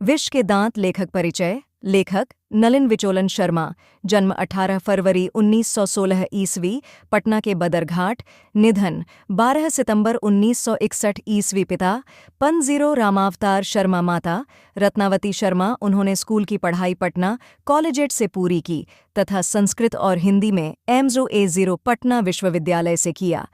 विष के दांत लेखक परिचय। लेखक नलिन विचोलन शर्मा। जन्म 18 फरवरी 1916 ईस्वी, पटना के बदरघाट। निधन 12 सितंबर 1961 ईस्वी। पिता पन0 रामावतार शर्मा। माता रत्नावती शर्मा। उन्होंने स्कूल की पढ़ाई पटना कॉलेजिएट से पूरी की तथा संस्कृत और हिंदी में M.A. पटना विश्वविद्यालय से किया।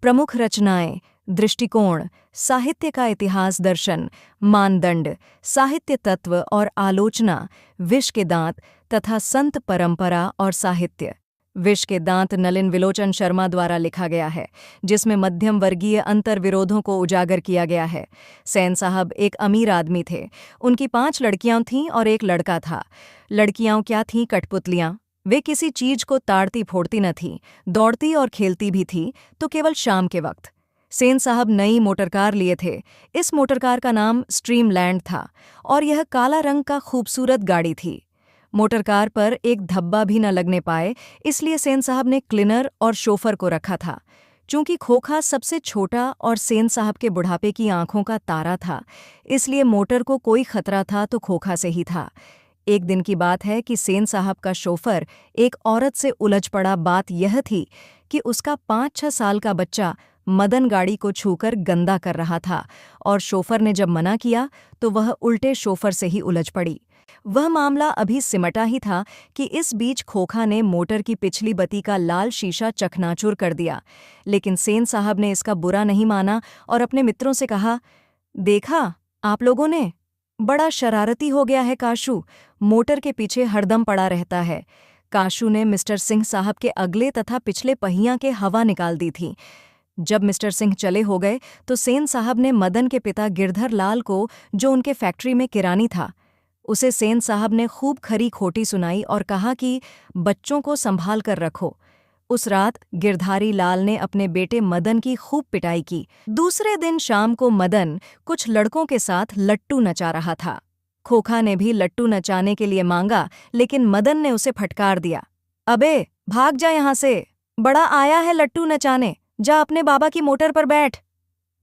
प्रमुख रचनाएं: दृष्टिकोण, साहित्य का इतिहास, दर्शन, मानदंड, साहित्य तत्व और आलोचना, विष के दांत तथा संत परंपरा और साहित्य। विष के दांत नलिन विलोचन शर्मा द्वारा लिखा गया है, जिसमें मध्यम वर्गीय अंतर्विरोधों को उजागर किया गया है। सेन साहब एक अमीर आदमी थे। उनकी 5 लड़कियां थीं और एक लड़का था। लड़कियां क्या थीं? कठपुतलियां। वे किसी चीज को ताड़ती फोड़ती न थीं, दौड़ती और खेलती भी थीं, तो केवल शाम के वक्त। सेन साहब नई मोटरकार लिए थे। इस मोटरकार का नाम स्ट्रीमलैंड था और यह काला रंग का खूबसूरत गाड़ी थी। मोटरकार पर एक धब्बा भी न लगने पाए, इसलिए सेन साहब ने क्लीनर और शोफर को रखा था। चूंकि खोखा सबसे छोटा और सेन साहब के बुढ़ापे की आंखों का तारा था, इसलिए मोटर को कोई खतरा था तो खोखा से ही था। एक दिन की बात है कि सेन साहब का शोफर एक औरत से उलझ पड़ा। बात यह थी कि उसका 5-6 साल का बच्चा मदन गाड़ी को छूकर गंदा कर रहा था और शोफर ने जब मना किया तो वह उल्टे शोफर से ही उलझ पड़ी। वह मामला अभी सिमटा ही था कि इस बीच खोखा ने मोटर की पिछली बत्ती का लाल शीशा चकनाचूर कर दिया। लेकिन सेन साहब ने इसका बुरा नहीं माना और अपने मित्रों से कहा, देखा आप लोगों ने, बड़ा शरारती हो गया है काशू, मोटर के पीछे हरदम पड़ा रहता है। काशू ने मिस्टर सिंह साहब के अगले तथा पिछले पहिया के हवा निकाल दी थी। जब मिस्टर सिंह चले हो गए तो सेन साहब ने मदन के पिता गिरधर लाल को, जो उनके फैक्ट्री में किरानी था, उसे सेन साहब ने खूब खरी खोटी सुनाई और कहा कि बच्चों को संभाल कर रखो। उस रात गिरधारी लाल ने अपने बेटे मदन की खूब पिटाई की। दूसरे दिन शाम को मदन कुछ लड़कों के साथ लट्टू नचा रहा था। खोखा ने भी लट्टू नचाने के लिए मांगा, लेकिन मदन ने उसे फटकार दिया। अबे भाग जा यहाँ से, बड़ा आया है लट्टू नचाने, जा अपने बाबा की मोटर पर बैठ।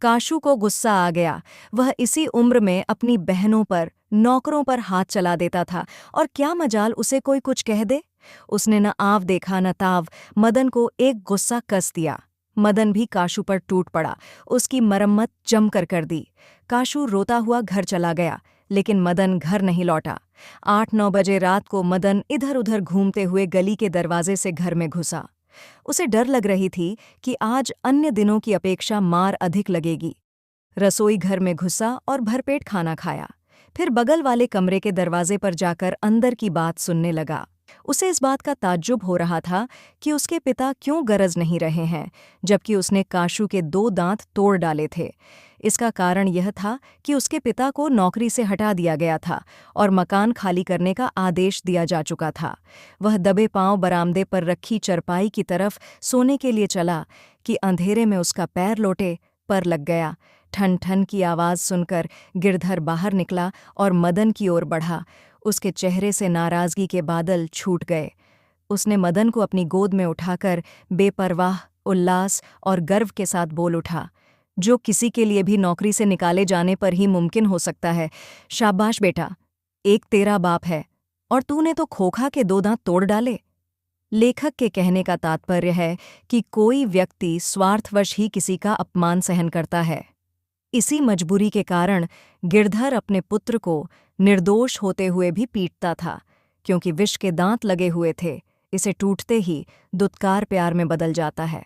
काशू को गुस्सा आ गया। वह इसी उम्र में अपनी बहनों पर, नौकरों पर हाथ चला देता था और क्या मजाल उसे कोई कुछ कह दे। उसने न आव देखा न ताव, मदन को एक गुस्सा कस दिया। मदन भी काशू पर टूट पड़ा, उसकी मरम्मत जमकर कर दी। काशू रोता हुआ घर चला गया, लेकिन मदन घर नहीं लौटा। 8-9 बजे रात को मदन इधर उधर घूमते हुए गली के दरवाजे से घर में घुसा। उसे डर लग रही थी कि आज अन्य दिनों की अपेक्षा मार अधिक लगेगी। रसोई घर में घुसा और भरपेट खाना खाया। फिर बगल वाले कमरे के दरवाजे पर जाकर अंदर की बात सुनने लगा। उसे इस बात का ताज्जुब हो रहा था कि उसके पिता क्यों गरज नहीं रहे हैं, जबकि उसने काशू के 2 दांत तोड़ डाले थे। इसका कारण यह था कि उसके पिता को नौकरी से हटा दिया गया था और मकान खाली करने का आदेश दिया जा चुका था। वह दबे पांव बरामदे पर रखी चरपाई की तरफ सोने के लिए चला कि अंधेरे में उसका पैर लोटे पर लग गया। ठन ठन की आवाज़ सुनकर गिरधर बाहर निकला और मदन की ओर बढ़ा। उसके चेहरे से नाराज़गी के बादल छूट गए। उसने मदन को अपनी गोद में उठाकर बेपरवाह, उल्लास और गर्व के साथ बोल उठा, जो किसी के लिए भी नौकरी से निकाले जाने पर ही मुमकिन हो सकता है। शाबाश बेटा, एक तेरा बाप है और तूने तो खोखा के 2 दांत तोड़ डाले। लेखक के कहने का तात्पर्य है कि कोई व्यक्ति स्वार्थवश ही किसी का अपमान सहन करता है। इसी मजबूरी के कारण गिरधर अपने पुत्र को निर्दोष होते हुए भी पीटता था, क्योंकि विष के दांत लगे हुए थे। इसे टूटते ही दुत्कार प्यार में बदल जाता है।